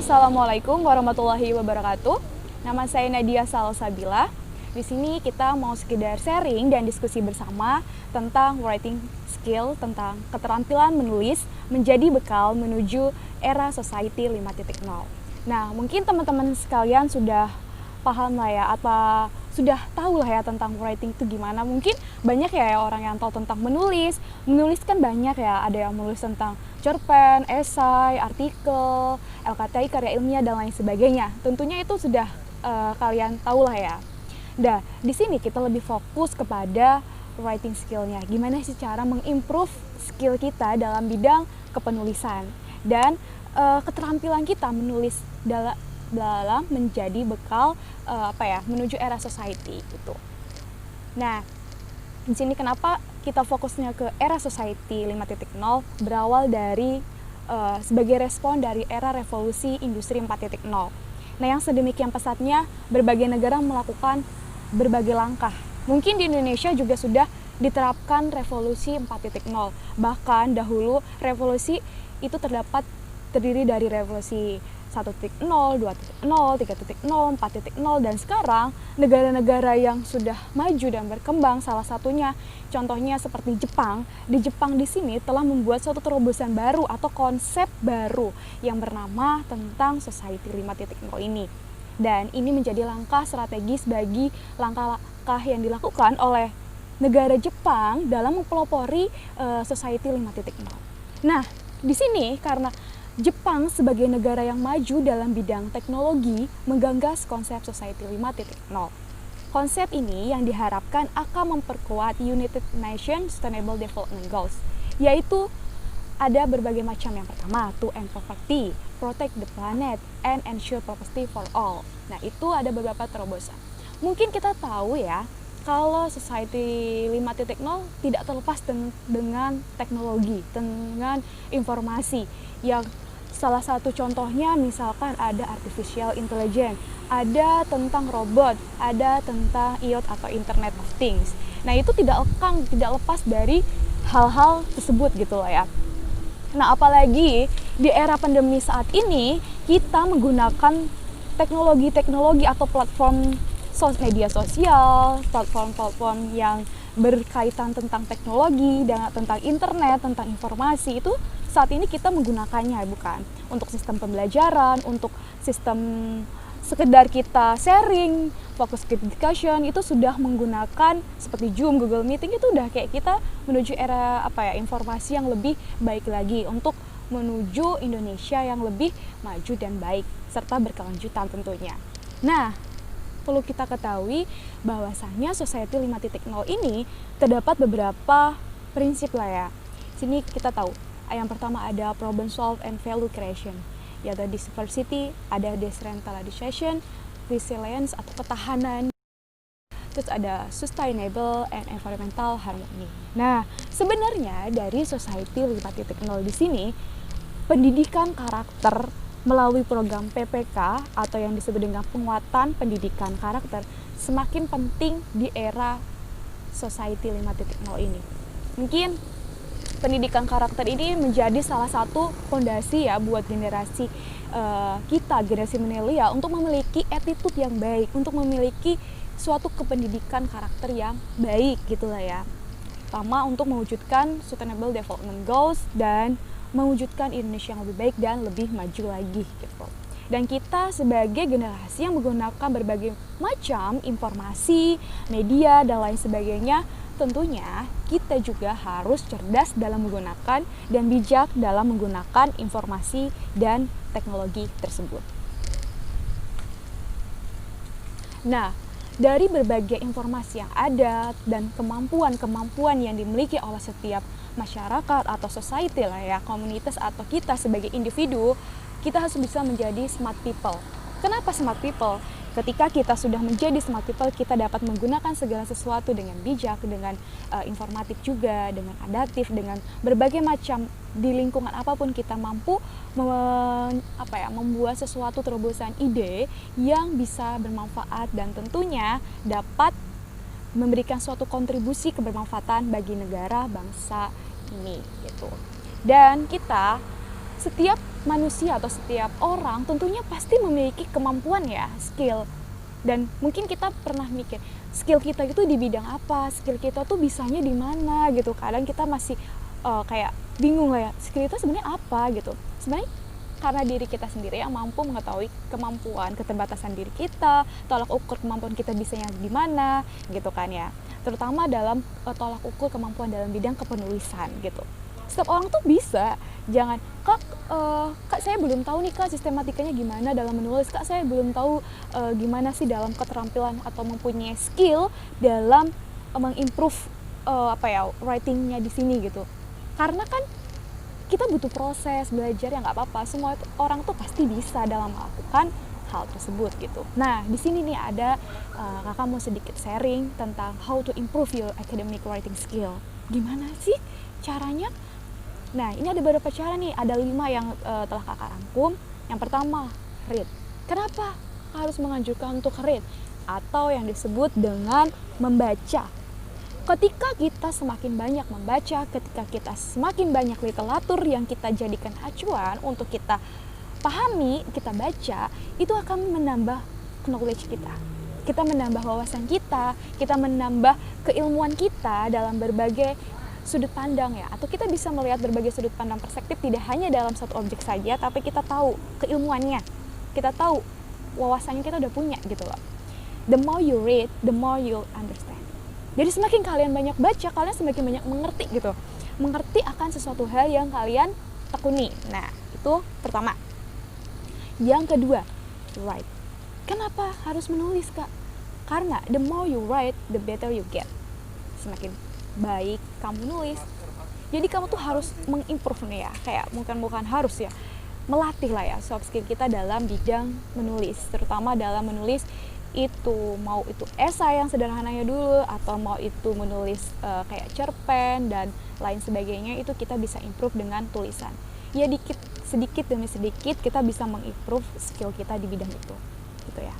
Assalamualaikum warahmatullahi wabarakatuh. Nama saya Nadia Salsabila. Di sini kita mau sekedar sharing dan diskusi bersama tentang writing skill, tentang keterampilan menulis menjadi bekal menuju era society 5.0. Nah, mungkin teman-teman sekalian sudah paham lah ya, apa sudah tahu lah ya tentang writing itu gimana. Mungkin banyak ya orang yang tahu tentang menulis. Menulis kan banyak ya, ada yang menulis tentang cerpen, esai, artikel, LKTI, karya ilmiah, dan lain sebagainya. Tentunya itu sudah kalian tahu lah ya. Nah, di sini kita lebih fokus kepada writing skill-nya. Gimana sih cara mengimprove skill kita dalam bidang kepenulisan dan keterampilan kita menulis dalam menjadi bekal menuju era society gitu. Nah, di sini kenapa kita fokusnya ke era society 5.0 berawal dari sebagai respon dari era revolusi industri 4.0. Nah, yang sedemikian pesatnya berbagai negara melakukan berbagai langkah. Mungkin di Indonesia juga sudah diterapkan revolusi 4.0. Bahkan dahulu revolusi itu terdiri dari revolusi 1.0, 2.0, 3.0, 4.0, dan sekarang negara-negara yang sudah maju dan berkembang, salah satunya contohnya seperti Jepang. Di Jepang di sini telah membuat suatu terobosan baru atau konsep baru yang bernama tentang Society 5.0 ini. Dan ini menjadi langkah strategis bagi langkah-langkah yang dilakukan oleh negara Jepang dalam mempelopori Society 5.0. Nah, di sini karena Jepang sebagai negara yang maju dalam bidang teknologi menggagas konsep Society 5.0. Konsep ini yang diharapkan akan memperkuat United Nations Sustainable Development Goals, yaitu ada berbagai macam. Yang pertama, to end poverty, protect the planet, and ensure prosperity for all. Nah, itu ada beberapa terobosan. Mungkin kita tahu ya, kalau Society 5.0 tidak terlepas dengan teknologi, dengan informasi yang salah satu contohnya misalkan ada artificial intelligence, ada tentang robot, ada tentang IoT atau Internet of Things. Nah, itu tidak lepas dari hal-hal tersebut gitu loh ya. Nah, apalagi di era pandemi saat ini kita menggunakan teknologi-teknologi atau platform media sosial, platform-platform yang berkaitan tentang teknologi, dan tentang internet, tentang informasi, itu saat ini kita menggunakannya bukan untuk sistem pembelajaran, untuk sistem sekedar kita sharing, fokus discussion, itu sudah menggunakan seperti Zoom, Google Meeting. Itu udah kayak kita menuju era informasi yang lebih baik lagi untuk menuju Indonesia yang lebih maju dan baik serta berkelanjutan tentunya. Nah, perlu kita ketahui bahwasannya Society 5.0 ini terdapat beberapa prinsip lah ya. Sini kita tahu, yang pertama ada problem solve and value creation, yaitu diversity, ada decentralization, resilience atau ketahanan, terus ada sustainable and environmental harmony. Nah, sebenarnya dari Society 5.0 di sini pendidikan karakter melalui program PPK atau yang disebut dengan penguatan pendidikan karakter semakin penting di era Society 5.0 ini. Mungkin pendidikan karakter ini menjadi salah satu fondasi ya buat generasi kita, generasi milenial, untuk memiliki attitude yang baik, untuk memiliki suatu kependidikan karakter yang baik gitulah ya. Pertama, untuk mewujudkan Sustainable Development Goals dan mewujudkan Indonesia yang lebih baik dan lebih maju lagi gitu. Dan kita sebagai generasi yang menggunakan berbagai macam informasi, media, dan lain sebagainya, tentunya kita juga harus cerdas dalam menggunakan dan bijak dalam menggunakan informasi dan teknologi tersebut. Nah, dari berbagai informasi yang ada dan kemampuan-kemampuan yang dimiliki oleh setiap masyarakat atau society lah ya, komunitas atau kita sebagai individu, kita harus bisa menjadi smart people. Kenapa smart people? Ketika kita sudah menjadi smart people, kita dapat menggunakan segala sesuatu dengan bijak, dengan informatif juga, dengan adaptif, dengan berbagai macam. Di lingkungan apapun kita mampu membuat sesuatu terobosan ide yang bisa bermanfaat dan tentunya dapat memberikan suatu kontribusi kebermanfaatan bagi negara bangsa ini gitu. Dan kita setiap manusia atau setiap orang tentunya pasti memiliki kemampuan ya, skill. Dan mungkin kita pernah mikir, skill kita itu di bidang apa, skill kita tuh bisanya di mana gitu. Kadang kita masih kayak bingung lah ya, skill itu sebenarnya apa gitu. Sebenarnya karena diri kita sendiri yang mampu mengetahui kemampuan, keterbatasan diri kita, tolak ukur kemampuan kita bisanya di mana gitu kan ya. Terutama dalam tolak ukur kemampuan dalam bidang kepenulisan gitu. Setiap orang tuh bisa, jangan kak saya belum tahu nih kak sistematikanya gimana dalam menulis, kak saya belum tahu gimana sih dalam keterampilan atau mempunyai skill dalam mengimprove writingnya di sini gitu. Karena kan kita butuh proses belajar, ya nggak apa-apa, semua orang tuh pasti bisa dalam melakukan hal tersebut gitu. Nah di sini nih ada kakak mau sedikit sharing tentang how to improve your academic writing skill. Gimana sih caranya? Nah, ini ada beberapa cara nih, ada 5 yang telah kakak rangkum. Yang pertama, read. Kenapa harus menganjurkan untuk read? Atau yang disebut dengan membaca. Ketika kita semakin banyak membaca, ketika kita semakin banyak literatur yang kita jadikan acuan untuk kita pahami, kita baca, itu akan menambah knowledge kita. Kita menambah wawasan kita menambah keilmuan kita dalam berbagai sudut pandang ya, atau kita bisa melihat berbagai sudut pandang perspektif tidak hanya dalam satu objek saja, tapi kita tahu keilmuannya, kita tahu wawasannya kita udah punya gitu loh. The more you read, the more you understand. Jadi semakin kalian banyak baca, kalian semakin banyak mengerti gitu, mengerti akan sesuatu hal yang kalian tekuni. Nah itu pertama. Yang kedua, write. Kenapa harus menulis kak? Karena the more you write, the better you get. Semakin baik kamu nulis, jadi kamu tuh harus mengimprove nih ya, kayak bukan harus ya, melatih lah ya soft skill kita dalam bidang menulis, terutama dalam menulis itu, mau itu esai yang sederhananya dulu, atau mau itu menulis kayak cerpen dan lain sebagainya, itu kita bisa improve dengan tulisan ya, sedikit demi sedikit kita bisa mengimprove skill kita di bidang itu gitu ya.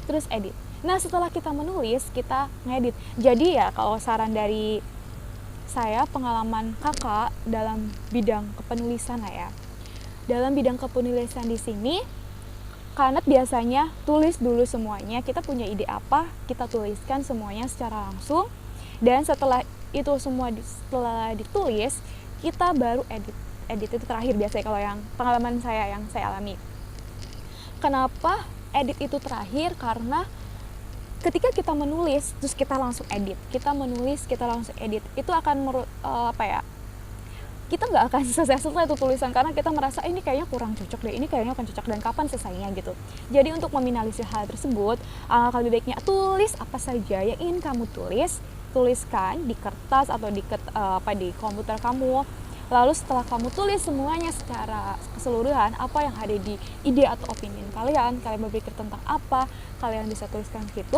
Terus edit. Nah setelah kita menulis, kita ngedit. Jadi ya kalau saran dari saya, pengalaman kakak dalam bidang kepenulisan lah ya. Dalam bidang kepenulisan di sini, karena biasanya tulis dulu semuanya, kita punya ide apa, kita tuliskan semuanya secara langsung. Dan setelah itu semua setelah ditulis, kita baru edit. Edit itu terakhir biasanya kalau yang pengalaman saya yang saya alami. Kenapa edit itu terakhir? Karena ketika kita menulis terus kita langsung edit, kita menulis kita langsung edit, itu akan kita nggak akan selesai itu tulisan, karena kita merasa ini kayaknya kurang cocok deh, ini kayaknya akan cocok, dan kapan selesainya gitu. Jadi untuk meminimalisir hal tersebut, lebih baiknya tulis apa saja yang ingin kamu tuliskan di kertas atau di komputer kamu. Lalu setelah kamu tulis semuanya secara keseluruhan, apa yang ada di ide atau opini kalian berpikir tentang apa, kalian bisa tuliskan situ,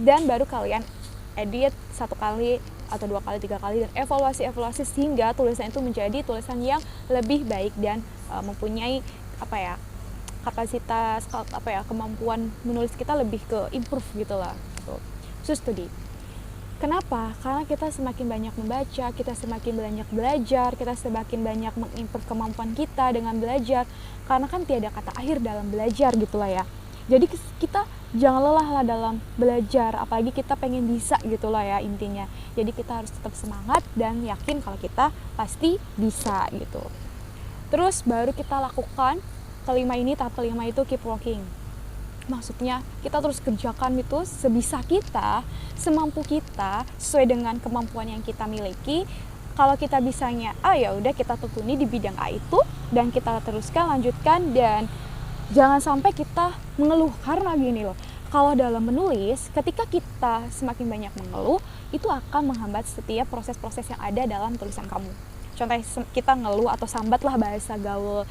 dan baru kalian edit 1 kali atau 2 kali, 3 kali, dan evaluasi sehingga tulisan itu menjadi tulisan yang lebih baik dan mempunyai kapasitas kemampuan menulis kita lebih ke improve gitu lah. Khusus studi. Kenapa? Karena kita semakin banyak membaca, kita semakin banyak belajar, kita semakin banyak mengimprove kemampuan kita dengan belajar. Karena kan tiada kata akhir dalam belajar gitulah ya. Jadi kita jangan lelah lah dalam belajar, apalagi kita pengen bisa gitulah ya intinya. Jadi kita harus tetap semangat dan yakin kalau kita pasti bisa gitu. Terus baru kita lakukan tahap kelima itu keep working. Maksudnya kita terus kerjakan itu sebisa kita, semampu kita, sesuai dengan kemampuan yang kita miliki. Kalau kita bisanya ya udah kita tekuni di bidang A itu, dan kita teruskan, lanjutkan, dan jangan sampai kita mengeluh. Karena gini loh, kalau dalam menulis, ketika kita semakin banyak mengeluh, itu akan menghambat setiap proses-proses yang ada dalam tulisan kamu. Contohnya kita ngeluh atau sambat lah bahasa gaul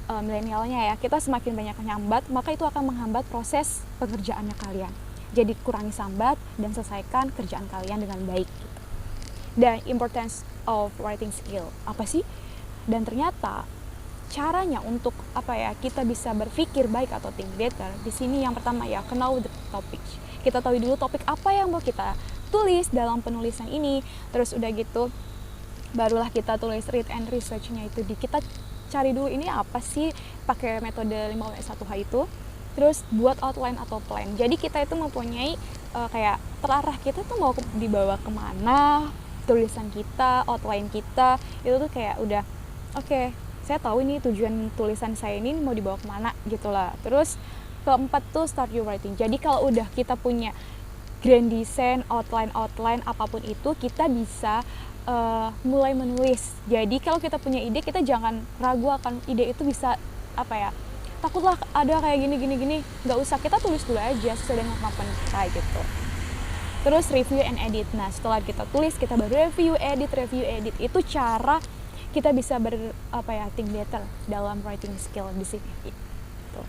milenialnya ya, kita semakin banyak menyambat, maka itu akan menghambat proses pekerjaannya kalian. Jadi kurangi sambat dan selesaikan kerjaan kalian dengan baik gitu. Dan importance of writing skill apa sih? Dan ternyata caranya untuk kita bisa berpikir baik atau think better, di sini yang pertama ya, know the topic. Kita tahu dulu topik apa yang mau kita tulis dalam penulisan ini. Terus udah gitu barulah kita tulis read and research-nya itu kita cari dulu ini apa sih, pakai metode 5W1H itu, terus buat outline atau plan. Jadi kita itu mempunyai kayak terarah kita tuh mau dibawa kemana, tulisan kita, outline kita, itu tuh kayak udah oke, saya tahu ini tujuan tulisan saya ini mau dibawa kemana gitu lah. Terus keempat tuh start your writing. Jadi kalau udah kita punya grand design, outline apapun itu, kita bisa mulai menulis. Jadi kalau kita punya ide, kita jangan ragu akan ide itu bisa takutlah ada kayak gini, nggak usah, kita tulis dulu aja sesuai dengan kemampuan kita gitu. Terus review and edit. Nah setelah kita tulis, kita baru review edit. Itu cara kita bisa think better dalam writing skill di sini gitu.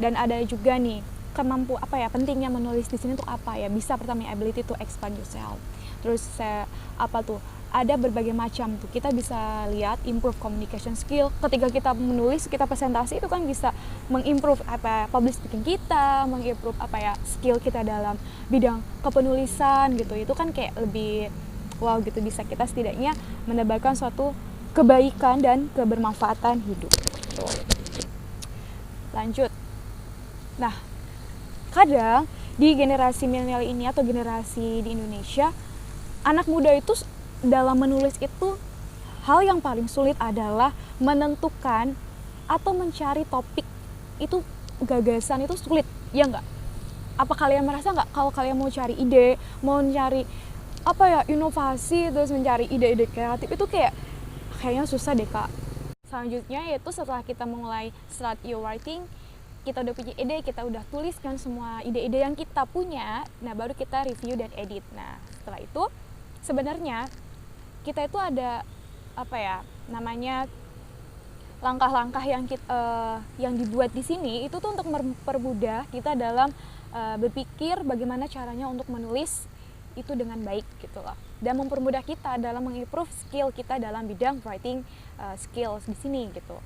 Dan ada juga nih pentingnya menulis di sini tuh bisa pertama ability to expand yourself. Terus ada berbagai macam tuh, kita bisa lihat improve communication skill. Ketika kita menulis, kita presentasi, itu kan bisa mengimprove public speaking kita, mengimprove skill kita dalam bidang kepenulisan gitu. Itu kan kayak lebih wow gitu, bisa kita setidaknya menebarkan suatu kebaikan dan kebermanfaatan hidup. Lanjut. Nah, kadang di generasi milenial ini atau generasi di Indonesia, anak muda itu dalam menulis itu hal yang paling sulit adalah menentukan atau mencari topik. Itu gagasan itu sulit, ya enggak? Apa kalian merasa enggak kalau kalian mau cari ide, mau mencari inovasi, terus mencari ide-ide kreatif itu kayaknya susah deh, Kak. Selanjutnya yaitu setelah kita mulai start your writing, kita udah punya ide, kita udah tuliskan semua ide-ide yang kita punya, nah baru kita review dan edit. Nah setelah itu sebenarnya kita itu ada langkah-langkah yang dibuat di sini itu tuh untuk mempermudah kita dalam berpikir bagaimana caranya untuk menulis itu dengan baik gitu loh, dan mempermudah kita dalam mengimprove skill kita dalam bidang writing skills di sini gitu.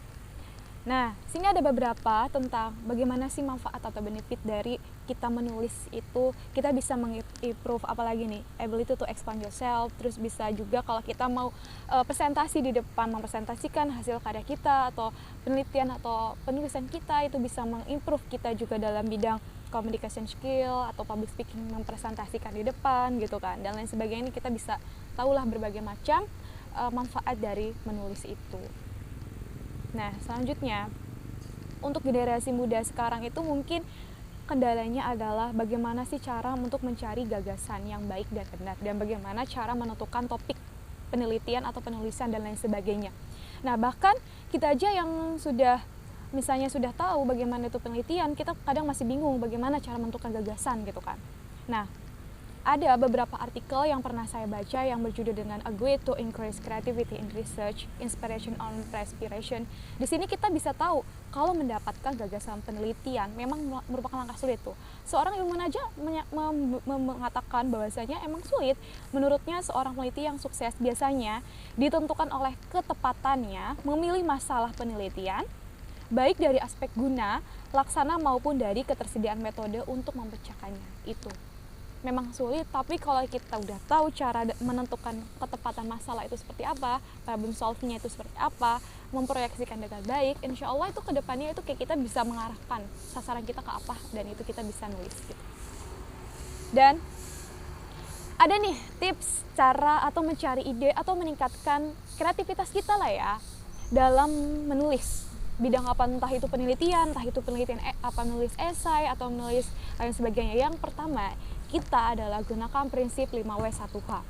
Nah, sini ada beberapa tentang bagaimana sih manfaat atau benefit dari kita menulis itu. Kita bisa mengimprove apalagi nih, ability to expand yourself. Terus bisa juga kalau kita mau presentasi di depan, mempresentasikan hasil karya kita atau penelitian atau penulisan kita, itu bisa mengimprove kita juga dalam bidang communication skill atau public speaking, mempresentasikan di depan gitu kan, dan lain sebagainya. Kita bisa tahulah berbagai macam manfaat dari menulis itu. Nah, selanjutnya untuk generasi muda sekarang itu mungkin kendalanya adalah bagaimana sih cara untuk mencari gagasan yang baik dan benar, dan bagaimana cara menentukan topik penelitian atau penulisan dan lain sebagainya. Nah, bahkan kita aja yang sudah tahu bagaimana itu penelitian, kita kadang masih bingung bagaimana cara menentukan gagasan gitu kan. Nah, ada beberapa artikel yang pernah saya baca yang berjudul dengan A Guide to Increase Creativity in Research, Inspiration on Perspiration. Di sini kita bisa tahu kalau mendapatkan gagasan penelitian memang merupakan langkah sulit tuh. Seorang ilmuwan aja mengatakan bahwasanya emang sulit. Menurutnya seorang peneliti yang sukses biasanya ditentukan oleh ketepatannya memilih masalah penelitian, baik dari aspek guna, laksana maupun dari ketersediaan metode untuk memecahkannya. Itu memang sulit, tapi kalau kita udah tahu cara menentukan ketepatan masalah itu seperti apa, problem solvingnya itu seperti apa, memproyeksikan dengan baik, insya Allah itu kedepannya itu kayak kita bisa mengarahkan sasaran kita ke apa, dan itu kita bisa nulis gitu. Dan ada nih tips cara atau mencari ide atau meningkatkan kreativitas kita lah ya dalam menulis bidang apa, entah itu penelitian, nulis esai atau menulis lain sebagainya. Yang pertama, kita adalah gunakan prinsip 5W1H.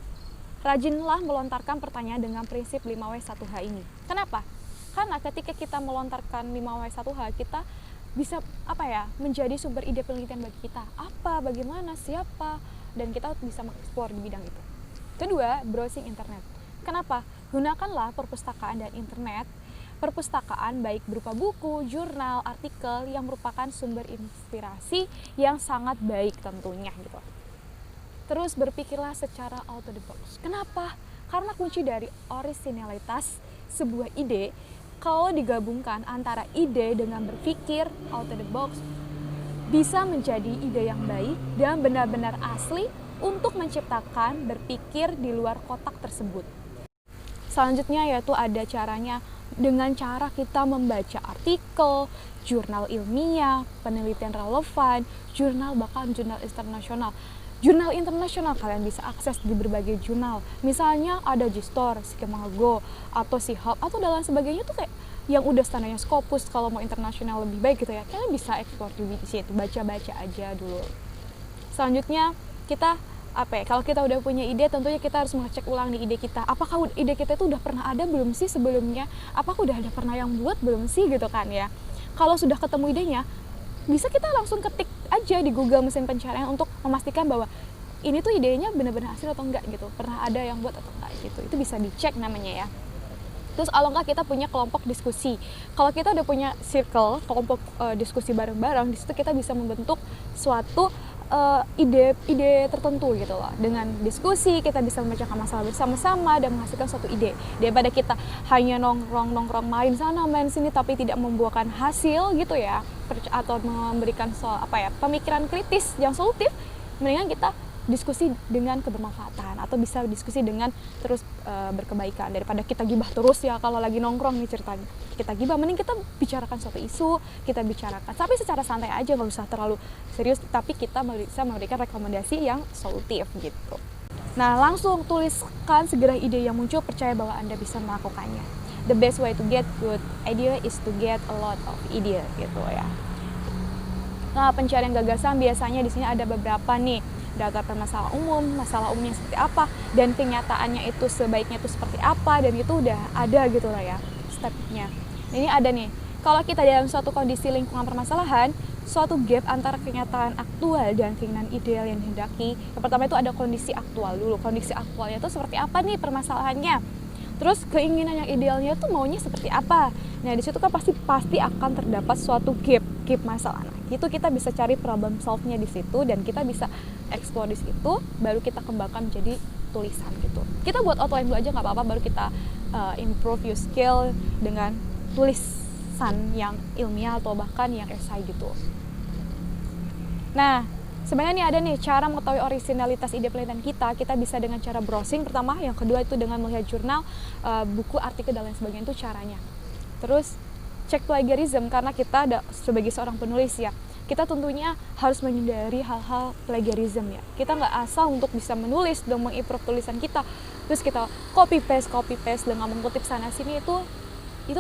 Rajinlah melontarkan pertanyaan dengan prinsip 5W1H ini. Kenapa? Karena ketika kita melontarkan 5W1H, kita bisa menjadi sumber ide penelitian bagi kita. Apa, bagaimana, siapa, dan kita bisa mengeksplor di bidang itu. Kedua, browsing internet. Kenapa? Gunakanlah perpustakaan dan internet. Perpustakaan baik berupa buku, jurnal, artikel yang merupakan sumber inspirasi yang sangat baik tentunya gitu. Terus berpikirlah secara out of the box. Kenapa? Karena kunci dari orisinalitas sebuah ide kalau digabungkan antara ide dengan berpikir out of the box bisa menjadi ide yang baik dan benar-benar asli untuk menciptakan berpikir di luar kotak tersebut. Selanjutnya yaitu ada caranya dengan cara kita membaca artikel, jurnal ilmiah, penelitian relevan, jurnal bahkan jurnal internasional. Jurnal internasional kalian bisa akses di berbagai jurnal. Misalnya ada JSTOR, Schema.go, atau SIHUB, atau dan lain sebagainya tuh kayak yang udah standarnya Scopus. Kalau mau internasional lebih baik gitu ya, kalian bisa explore di situ, baca-baca aja dulu. Selanjutnya kita kalau kita udah punya ide, tentunya kita harus mengecek ulang nih ide kita. Apakah ide kita itu udah pernah ada belum sih sebelumnya? Apakah udah ada pernah yang buat belum sih gitu kan ya? Kalau sudah ketemu idenya, bisa kita langsung ketik aja di Google mesin pencarian untuk memastikan bahwa ini tuh idenya benar-benar hasil atau enggak gitu. Pernah ada yang buat atau enggak gitu. Itu bisa dicek namanya ya. Terus kalau enggak kita punya kelompok diskusi. Kalau kita udah punya circle, kelompok diskusi bareng-bareng, di situ kita bisa membentuk suatu ide tertentu gitu loh. Dengan diskusi kita bisa memecahkan masalah bersama-sama dan menghasilkan suatu ide. Daripada kita hanya nongkrong main sana main sini tapi tidak membuahkan hasil gitu ya, atau memberikan pemikiran kritis yang solutif, mendingan kita diskusi dengan kebermanfaatan atau bisa diskusi dengan terus berkebaikan daripada kita gibah terus ya. Kalau lagi nongkrong nih ceritanya kita gibah, mending kita bicarakan suatu isu, kita bicarakan tapi secara santai aja, nggak usah terlalu serius, tapi kita bisa memberikan rekomendasi yang solutif gitu. Nah, langsung tuliskan segera ide yang muncul, percaya bahwa Anda bisa melakukannya. The best way to get good idea is to get a lot of idea gitu ya. Nah, pencarian gagasan biasanya di sini ada beberapa nih. Daftar masalah umumnya seperti apa, dan kenyataannya itu sebaiknya itu seperti apa, dan itu udah ada gitu lah ya stepnya. Ini ada nih, kalau kita dalam suatu kondisi lingkungan permasalahan, suatu gap antara kenyataan aktual dan keinginan ideal yang dihendaki. Yang pertama itu ada kondisi aktual dulu. Kondisi aktualnya itu seperti apa nih permasalahannya. Terus keinginan yang idealnya itu maunya seperti apa. Nah, di situ kan pasti akan terdapat suatu gap masalah. Nah, itu kita bisa cari problem solve-nya di situ dan kita bisa explore di situ, baru kita kembangkan menjadi tulisan gitu. Kita buat outline dulu aja nggak apa-apa, baru kita improve your skill dengan tulisan yang ilmiah atau bahkan yang esai gitu. Nah, sebenarnya nih ada nih cara mengetahui originalitas ide penelitian kita. Kita bisa dengan cara browsing pertama, yang kedua itu dengan melihat jurnal, buku, artikel dan lain sebagainya, itu caranya. Terus cek plagiarism, karena kita sebagai seorang penulis ya, kita tentunya harus menghindari hal-hal plagiarism ya. Kita nggak asal untuk bisa menulis dan mengimprove tulisan kita, terus kita copy paste dengan mengutip sana sini, itu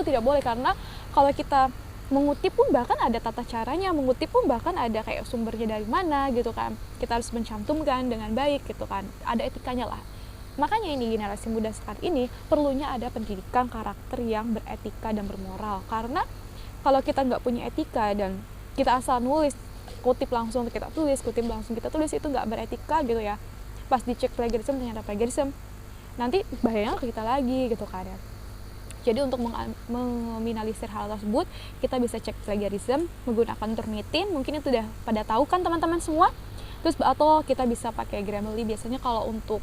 tidak boleh. Karena kalau kita mengutip pun bahkan ada tata caranya, mengutip pun bahkan ada kayak sumbernya dari mana gitu kan. Kita harus mencantumkan dengan baik gitu kan, ada etikanya lah. Makanya ini generasi muda saat ini perlunya ada pendidikan karakter yang beretika dan bermoral. Karena kalau kita nggak punya etika dan kita asal nulis, kutip langsung kita tulis, itu nggak beretika gitu ya. Pas dicek plagiarism ternyata plagiarism, nanti bahayanya ke kita lagi gitu kan ya. Jadi untuk meminimalisir hal tersebut, kita bisa cek plagiarism menggunakan Turnitin, mungkin itu udah pada tahu kan teman-teman semua. Terus atau kita bisa pakai Grammarly, biasanya kalau untuk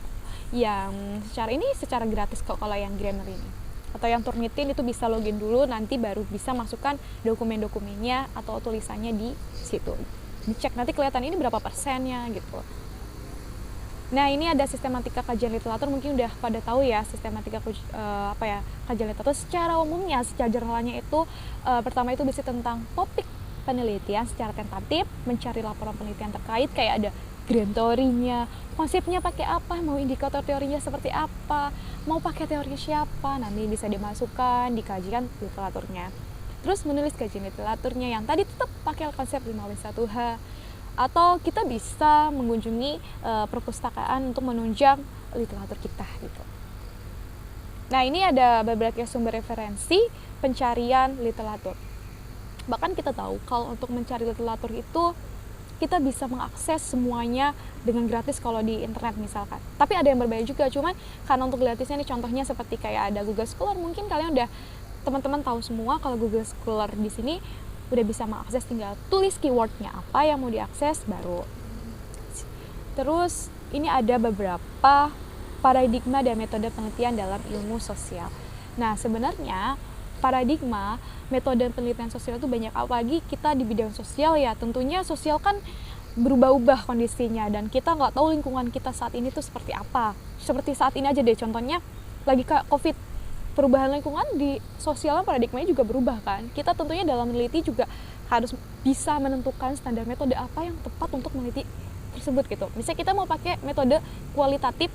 yang secara gratis kok kalau yang Grammarly ini. Atau yang Turnitin itu bisa login dulu, nanti baru bisa masukkan dokumen-dokumennya atau tulisannya di situ. Dicek nanti kelihatan ini berapa persennya gitu. Nah, ini ada sistematika kajian literatur, mungkin udah pada tahu ya sistematika kajian literatur secara umumnya, secara generalnya itu pertama itu bisa tentang topik penelitian secara tentatif, mencari laporan penelitian terkait, kayak ada grand teorinya, konsepnya pakai apa, mau indikator teorinya seperti apa, mau pakai teori siapa, nanti bisa dimasukkan di kajian literaturnya. Terus menulis kajian literaturnya yang tadi tetap pakai konsep 5W1H, atau kita bisa mengunjungi perpustakaan untuk menunjang literatur kita gitu. Nah, ini ada beberapa sumber referensi pencarian literatur. Bahkan kita tahu kalau untuk mencari literatur itu kita bisa mengakses semuanya dengan gratis kalau di internet misalkan. Tapi ada yang berbeda juga, cuman karena untuk gratisnya ini contohnya seperti kayak ada Google Scholar, mungkin kalian udah teman-teman tahu semua kalau Google Scholar di sini udah bisa mengakses, tinggal tulis keywordnya apa yang mau diakses baru. Terus ini ada beberapa paradigma dan metode penelitian dalam ilmu sosial. Nah, sebenarnya paradigma, metode penelitian sosial itu banyak, apalagi kita di bidang sosial ya, tentunya sosial kan berubah-ubah kondisinya dan kita nggak tahu lingkungan kita saat ini tuh seperti apa. Seperti saat ini aja deh, contohnya lagi COVID. perubahan lingkungan di sosial paradigmanya juga berubah kan. Kita tentunya dalam meneliti juga harus bisa menentukan standar metode apa yang tepat untuk meneliti tersebut gitu. Misalnya kita mau pakai metode kualitatif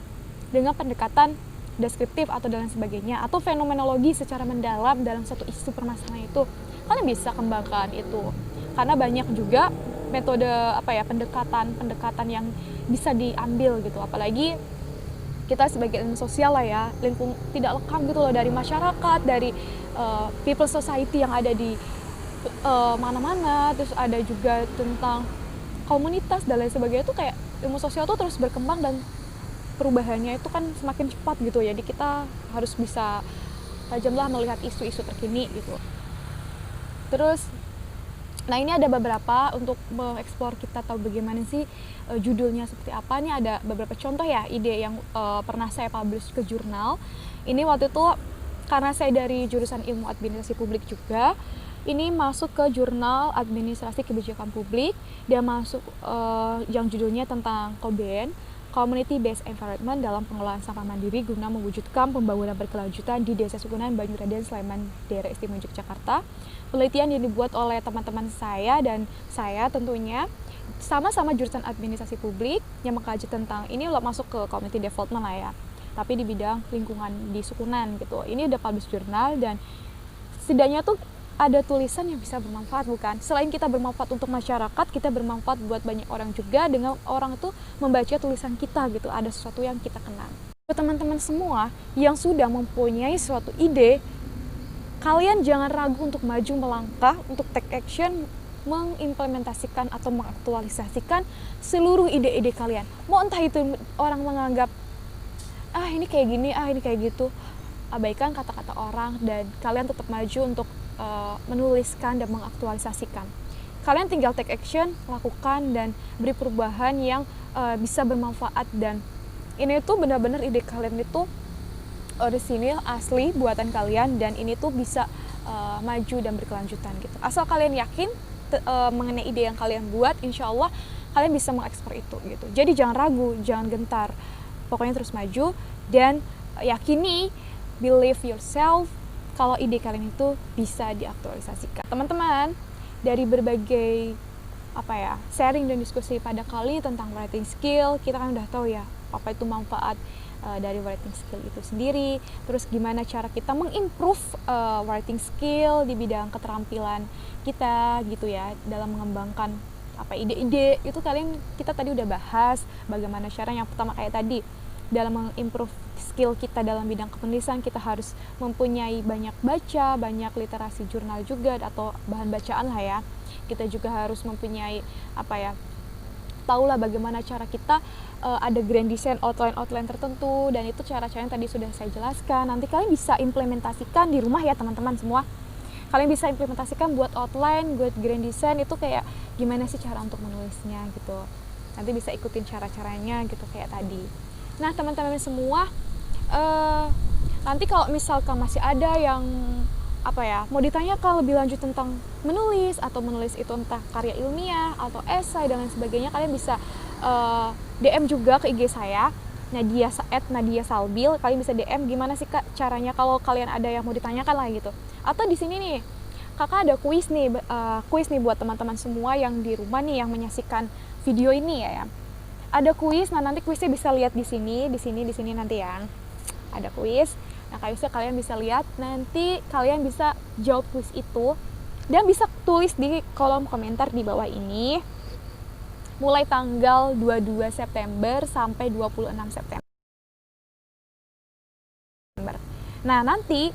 dengan pendekatan deskriptif atau dan sebagainya, atau fenomenologi secara mendalam dalam satu isu permasalahan itu, kalian bisa kembangkan itu. Karena banyak juga metode pendekatan yang bisa diambil gitu. Apalagi kita sebagai ilmu sosial lah ya, tidak lekang gitu loh dari masyarakat, dari people society yang ada di mana-mana. Terus ada juga tentang komunitas dan lain sebagainya. Itu kayak ilmu sosial tuh terus berkembang dan perubahannya itu kan semakin cepat gitu. Jadi kita harus bisa tajamlah melihat isu-isu terkini gitu. Terus nah ini ada beberapa untuk mengeksplor kita tahu bagaimana sih judulnya seperti apa. Ini ada beberapa contoh ya ide yang pernah saya publish ke jurnal. Ini waktu itu karena saya dari jurusan ilmu administrasi publik juga, ini masuk ke jurnal administrasi kebijakan publik. Dia masuk yang judulnya tentang KOBEN, Community Based Environment dalam pengelolaan sampah mandiri guna mewujudkan pembangunan berkelanjutan di Desa Sukunan, Banyuraden, Sleman, Daerah Istimewa Yogyakarta. Penelitian yang dibuat oleh teman-teman saya dan saya tentunya sama-sama jurusan administrasi publik yang mengkaji tentang ini udah masuk ke community development lah ya, tapi di bidang lingkungan di Sukunan gitu. Ini udah publish jurnal dan setidaknya tuh ada tulisan yang bisa bermanfaat, bukan? Selain kita bermanfaat untuk masyarakat, kita bermanfaat buat banyak orang juga dengan orang itu membaca tulisan kita gitu, ada sesuatu yang kita kenal. Buat teman-teman semua yang sudah mempunyai suatu ide, kalian jangan ragu untuk maju melangkah, untuk take action, mengimplementasikan atau mengaktualisasikan seluruh ide-ide kalian. Mau entah itu orang menganggap, ini kayak gini, ini kayak gitu, abaikan kata-kata orang dan kalian tetap maju untuk menuliskan dan mengaktualisasikan. Kalian tinggal take action, lakukan dan beri perubahan yang bisa bermanfaat, dan ini tuh benar-benar ide kalian itu orisinil, asli, buatan kalian, dan ini tuh bisa maju dan berkelanjutan gitu. Asal kalian yakin mengenai ide yang kalian buat, insya Allah kalian bisa mengekspor itu gitu. Jadi jangan ragu, jangan gentar, pokoknya terus maju dan yakini, believe yourself kalau ide kalian itu bisa diaktualisasikan. Teman-teman, dari berbagai sharing dan diskusi pada kali tentang writing skill, kita kan udah tahu ya apa itu manfaat dari writing skill itu sendiri, terus gimana cara kita mengimprove writing skill di bidang keterampilan kita gitu ya, dalam mengembangkan ide-ide itu kita tadi udah bahas bagaimana caranya. Yang pertama kayak tadi, dalam mengimprove skill kita dalam bidang kepenulisan, kita harus mempunyai banyak baca, banyak literasi jurnal juga atau bahan bacaan lah ya. Kita juga harus mempunyai tahulah bagaimana cara kita ada grand design, outline tertentu, dan itu cara-cara yang tadi sudah saya jelaskan. Nanti kalian bisa implementasikan di rumah ya teman-teman semua. Kalian bisa implementasikan buat outline, buat grand design, itu kayak gimana sih cara untuk menulisnya gitu. Nanti bisa ikutin cara-caranya gitu kayak tadi. Nah teman-teman semua, nanti kalau misalkan masih ada yang mau ditanyakan lebih lanjut tentang menulis, atau menulis itu entah karya ilmiah atau esai dan lain sebagainya, kalian bisa DM juga ke IG saya, Nadia Salbil. Kalian bisa DM gimana sih Kak caranya kalau kalian ada yang mau ditanyakan lah gitu. Atau di sini nih Kakak ada kuis nih buat teman-teman semua yang di rumah nih yang menyaksikan video ini ya. Ada kuis, nanti kuisnya bisa lihat di sini nanti ya. Ada kuis. Nah, kalian bisa lihat, nanti kalian bisa jawab kuis itu dan bisa tulis di kolom komentar di bawah ini mulai tanggal 22 September sampai 26 September. Nah, nanti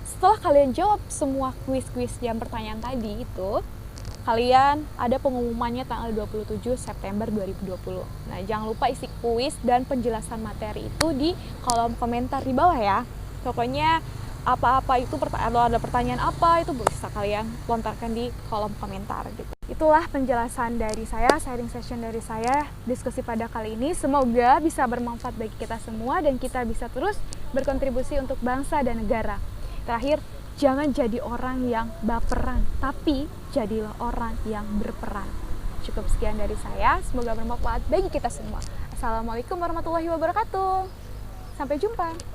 setelah kalian jawab semua kuis-kuis yang pertanyaan tadi itu, kalian ada pengumumannya tanggal 27 September 2020. Nah, jangan lupa isi kuis dan penjelasan materi itu di kolom komentar di bawah ya. Pokoknya apa-apa itu kalau ada pertanyaan apa itu bisa kalian lontarkan di kolom komentar gitu. Itulah penjelasan dari saya, sharing session dari saya, diskusi pada kali ini. Semoga bisa bermanfaat bagi kita semua dan kita bisa terus berkontribusi untuk bangsa dan negara. Terakhir, jangan jadi orang yang baperan, tapi jadilah orang yang berperan. Cukup sekian dari saya, semoga bermanfaat bagi kita semua. Assalamualaikum warahmatullahi wabarakatuh. Sampai jumpa.